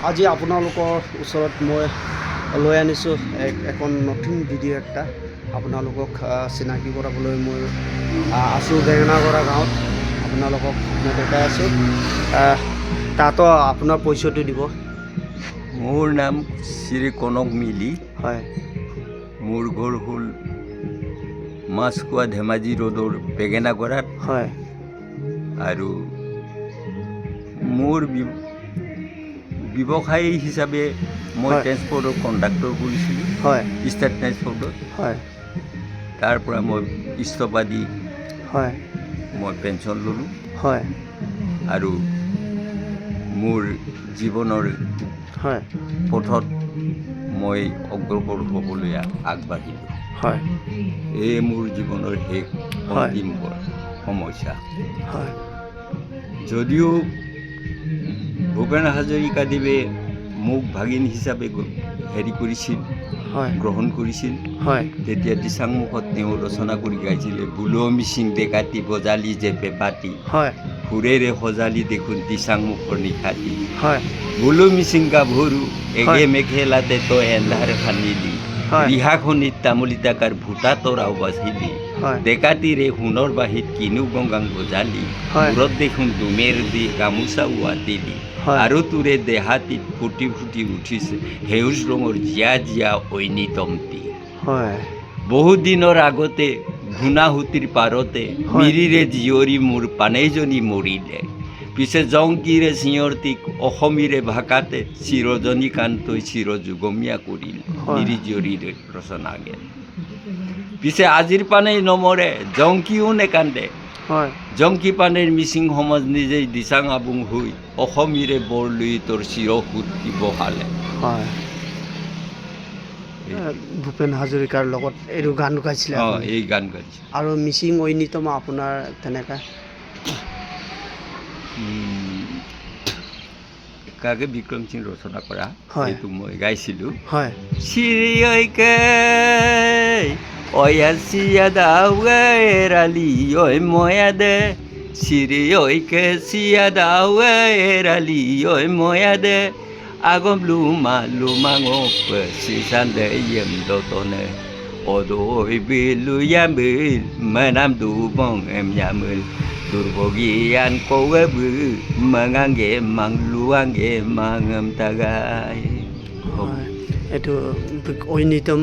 আজি আপোনালোকৰ ওচৰত মই লৈ আনিছোঁ এখন নতুন ভিডিঅ' এটা আপোনালোকক চিনাকি কৰাবলৈ মই আছোঁ বেঙেনাগড়া গাঁৱত আপোনালোকক মই দেখাই আছোঁ তাতো আপোনাৰ পৰিচয়টো দিব। মোৰ নাম শ্ৰী কনক মিলি। হয়, মোৰ ঘৰ হ'ল মাছখোৱা ধেমাজি ৰোডৰ বেঙেনাগড়াত। হয়, আৰু মোৰ ব্যৱসায়ী হিচাপে মই হয়, ট্ৰেন্সপৰ্টৰ কণ্ডাক্টৰ কৰিছিলোঁ হয়, ষ্টেট ট্ৰেন্সপৰ্টত। হয়, তাৰ পৰা মই ইস্তফা দি হয়, মই পেঞ্চন ল'লোঁ হয়, আৰু মোৰ জীৱনৰ হয়, পথত মই অগ্ৰসৰ হ'বলৈ আগবাঢ়িলোঁ। হয়, এই মোৰ জীৱনৰ শেষ হয়, অন্তিম সমস্যা। হয়, যদিও ভূপেন হাজৰিকাদেৱে মোক ভাগিন হিচাপে কৰিছিল, হয়, গ্ৰহণ কৰিছিল, হয়, তেতিয়া দিচাংমুখত তেওঁ ৰচনা কৰি গাইছিলে, বোলো মিচিং ডেকাতি বজালি যে পেপাতি, হয়, সুৰেৰে সজালি দেখোন দিচাংমুখৰ নিশাতি, হয়, বোলো মিচিং গাভৰু এগে হয়, মেখেলাতে তই এন্ধাৰ খান্দিলি, হয়, ৰিহাখনিত তামুলী টাকাৰ ভূটা তৰাও বাচিলি, হয়, ডেকাতিৰে সোণৰ বাঁহীত কিনো গংগাং বজালি, হয়, মূৰত দেখোন ডুমেৰ দি গামোচাও আতিলি, হয়, আৰু তোৰে দেহাতীত ফুটি ফুটি উঠিছে সেউজ ৰঙৰ জীয়া জীয়া ঐনিতমটি। হয়, বহু দিনৰ আগতে ঘূণাহুতিৰ পাৰতে হয়, মিৰিৰে জীয়ৰী মোৰ পানেইজনী মৰিলে, পিছে জংকীৰে চিঞৰটিক অসমীৰে ভাষাতে চিৰজনীকান্তই চিৰযুগমীয়া কৰিলে। হয়, মিৰি জীয়ৰীৰে ৰচনা গেল। পিছে আজিৰ পানেই নমৰে জংকীও নেকান্দে, হয়, জংকী পানেৰ মিচিং সমাজ নিজেই দিচাং আবুং হৈ অসমীৰে বৰ লৈ তোৰ চিৰসূৰ্তি বহালে। হয়। ভূপেন হাজৰিকাৰ লগত এইটো গান গাইছিলে আপুনি। এই গান গাইছে। আৰু মিচিং ঐনিতম আপোনাৰ তেনেকা কাগে বিক্ৰম সিং ৰচনা কৰা হয়, এইটো মই গাইছিলোঁ। হয়, চিৰিয়ৈকে অয়া চিয়া দাৱে ৰালি ঐ ময়া দে, চিৰিয়ৈকে চিয়া দাৱে ৰালি ঐ ময়া দে, আগম লুমা লুমাঙক চিচান্দে য়েম দতনে, অদৈ বিলু yabil menam dubong yamil, durbogian kowebu mangangge mangluangge mangem tagai. হয়। এইটো ঐনিতম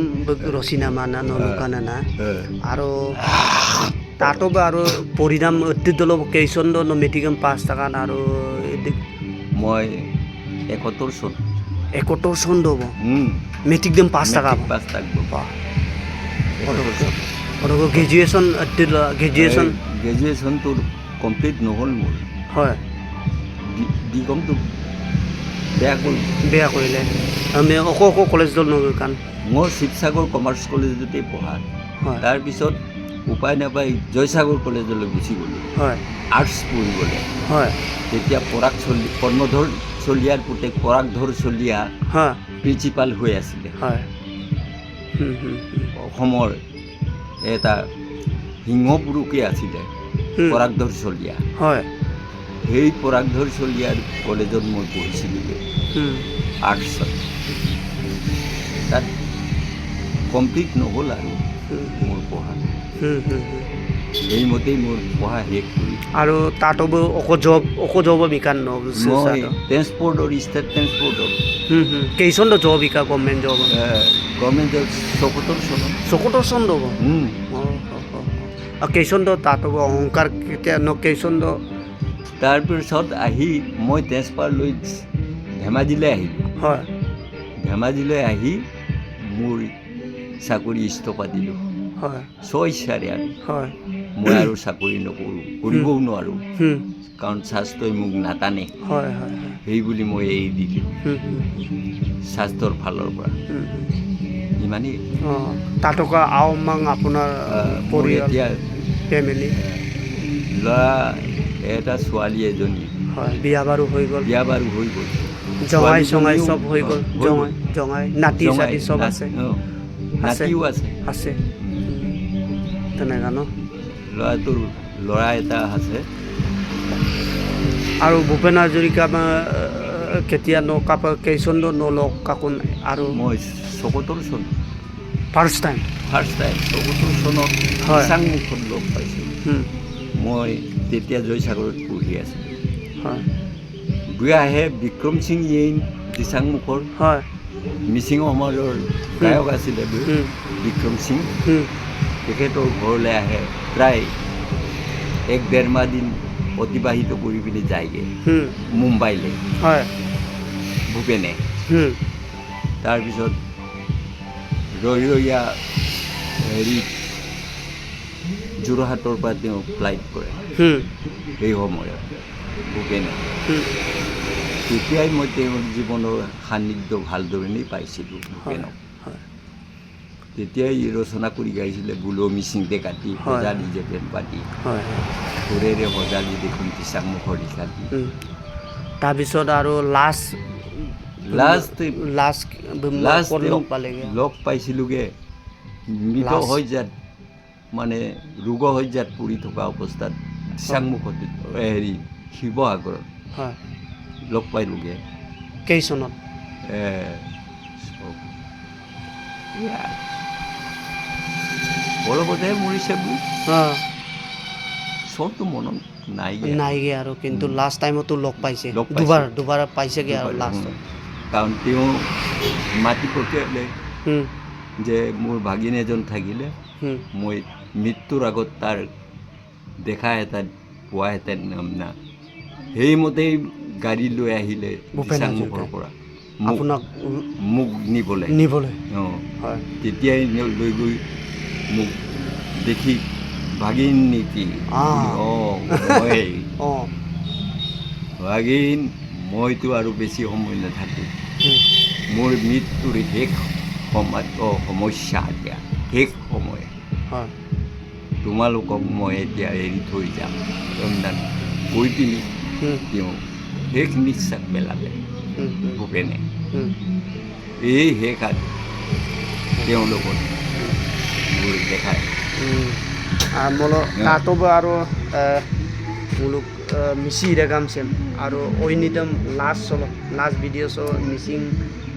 ৰচনা মানা নলুকানা না আৰু তাতো আৰু পৰিণাম অত্যুদল কেইচন্দ মেট্ৰিকাম পাঁচ টাকান আৰু মই 71 চন 71 চন্দ হ'ব মেট্ৰিক দিম 5 টাকা পাঁচ টাকা গ্ৰেজুৱেশ্যন তোৰ কমপ্লিট নহ'ল মোৰ। হয়, বিকমটো বেয়া কৰিলে আমি অকৌ কলেজ দল নগৈ কাৰণ মই শিৱসাগৰ কমাৰ্চ কলেজতেই পঢ়া। হয়, তাৰপিছত উপায় নাপাই জয়সাগৰ কলেজলৈ গুচি গ'লোঁ হয়, আৰ্টছ পঢ়িবলৈ। হয়, তেতিয়া কৰ্ণধৰ চলিয়াৰ পুতেক পৰাগধৰ চলিয়া হয়, প্ৰিন্সিপাল হৈ আছিলে। হয়, অসমৰ এটা সিংহপুৰুষে আছিলে পৰাগধৰ চলিয়া। হয়, সেই পৰাগধৰ চলিয়াৰ কলেজত মই পঢ়িছিলোঁ আৰ্টছত। তাত কমপ্লিট নহ'ল আৰু মোৰ পঢ়া। সেইমতেই মোৰ পঢ়া শেষ কৰি আৰু তাতো অকৌ জব বিকান ন মই ট্ৰেন্সপৰ্টৰ ষ্টেট ট্ৰেন্সপৰ্টৰ কেইচন্দ জব বিকা গভৰ্ণমেণ্ট জব 74 চন্দ হ'ব কেইচন্দ তাত হ'ব অহংকাৰ কেতিয়া কেইচন্দ। তাৰপিছত আহি মই ট্ৰেন্সফাৰ লৈ ধেমাজিলৈ আহিলোঁ। হয়, ধেমাজিলৈ আহি মোৰ চাকৰি ইস্তফা দিলোঁ। হয়, 6 চাৰে আৰু হয়, মই আৰু চাকৰি নকৰোঁ, কৰিবও নোৱাৰোঁ, কাৰণ স্বাস্থ্যই মোক নাটানে। হয়, হয়, হয়, সেই বুলি মই এৰি দিলোঁ স্বাস্থ্যৰ ফালৰ পৰা। ইমানেই তাতো আওমাং আপোনাৰ পৰিয়াল এতিয়া ফেমিলি ল'ৰা এটা ছোৱালী এজনী। হয়, বিয়া বাৰু হৈ গ'ল, জঙাই চঙাই চব হৈ গ'ল, জঙাই নাতি চাতি চব আছে, নাতিও আছে তেনেকা ন। ল'ৰাটোৰ ল'ৰা এটা আছে। আৰু ভূপেন হাজৰিকা কেতিয়া ন কাপ কেইচন নলক কাকোন আৰু মই ৭৪ চন ফাৰ্ষ্ট টাইম ফাৰ্ষ্ট টাইম ৭৪ চনত হয়। দিচাংমুখত লগ পাইছোঁ মই তেতিয়া জয়সাগৰত পঢ়ি আছিলোঁ হয় গৈ আহে বিক্ৰম সিং ইয়েইন দিচাংমুখৰ হয় মিচিং সমাজৰ গায়ক আছিলে বিক্ৰম সিং তেখেতৰ ঘৰলৈ আহে প্ৰায় ১-১.৫ মাহ দিন অতিবাহিত কৰি পিনি যায়গৈ মুম্বাইলৈ হয় ভূপেনে তাৰপিছত ৰৈয়া হেৰি যোৰহাটৰ পৰা তেওঁ ফ্লাইট কৰে সেই সময়ত ভূপেনে তেতিয়াই মই তেওঁৰ জীৱনৰ সান্নিধ্য ভালদৰে পাইছিলোঁ ভূপেনক তেতিয়াই ৰচনা কৰি গাইছিলে বোলো মিচিংতে কাটি সজালি যে পেন পাতি সুৰেৰে সজালি দেখোন দিচাংমুখৰ দিশালি তাৰপিছত আৰু লাষ্ট লগ পাইছিলোঁগৈ মৃত সজ্জাত মানে ৰোগ সজ্জাত পৰি থকা অৱস্থাত দিচাংমুখত হেৰি শিৱসাগৰত লগ পাইলোঁগৈ কেইচনত অলপতে মৰিছে বুলি চবটো মনত নাইগে আৰু কিন্তু লাষ্ট টাইমতো লগ পাইছে দুবাৰ পাইছেগৈ আৰু লাষ্টত কাৰণ তেওঁ মাতি পঠিয়ালে যে মোৰ ভাগিন এজন থাকিলে মই মৃত্যুৰ আগত তাৰ দেখাহেঁতেন পোৱাহেঁতেন না সেইমতেই গাড়ী লৈ আহিলে দিচাংমুখৰ পৰা মোক নিবলৈ অঁ তেতিয়াই লৈ গৈ মোক দেখি ভাগিন নেকি ভাগিন মইতো আৰু বেছি সময় নাথাকোঁ মোৰ মৃত্যুৰ শেষ সমস্যা এতিয়া শেষ সময় তোমালোকক মই এতিয়া এৰি থৈ যাম কৈ পিনি তেওঁ শেষ নিশ্বাস পেলালে ভূপেনে এই শেষ তেওঁৰ লগত মোৰ দেখায় তাতোবো আৰু মুলুক মিচি ৰেগামছেম আৰু ঐনিতম লাষ্ট ভিডিঅ' চ মিচিং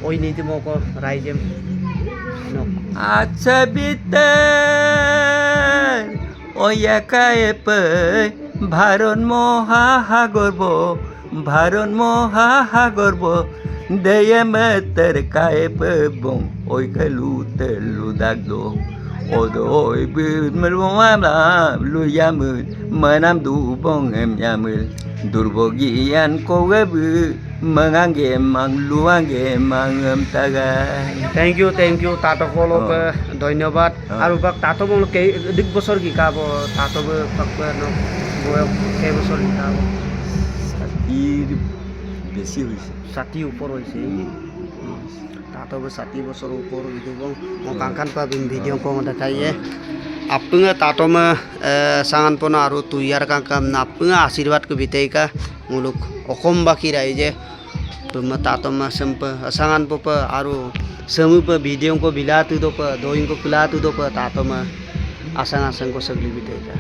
ঐনিতমক ৰাইজেম আচ্ছা বিতেন অয়াকায়ে পৈ ভাৰত মহাসাগৰ দেয়ে মেতের কায়ে পবং ওই খালু তেলু দাগলো ওদই বিমলওয়ামলা লুয়ামুল manam dubong emyamul durbogian kowebu mangange mangluange mangem taga thank you তাতকলক ধন্যবাদ আৰু বাক তাতক দিক বছৰ কি কাব তাতক বয়স কেই বছৰ কাব 60 বেছি হৈছে 60 ওপৰ হৈছে তাতক 60 বছৰ ওপৰ দিবং মই কাংকান পা ভিডিঅ কম দেখাইয়ে আপুঙে তাতমে সাঙান পনা আৰু তুইয়াৰ কাংকাম আপুঙে আশীৰ্বাদ ক বিতেইকা মুলুক অসমবাসী ৰাইজে तुम तातम संप सांगन पप आरो समुप भिडियो को बिला तु दो प दोइन को पिला तु दो प तातम आसान को सगली बितेका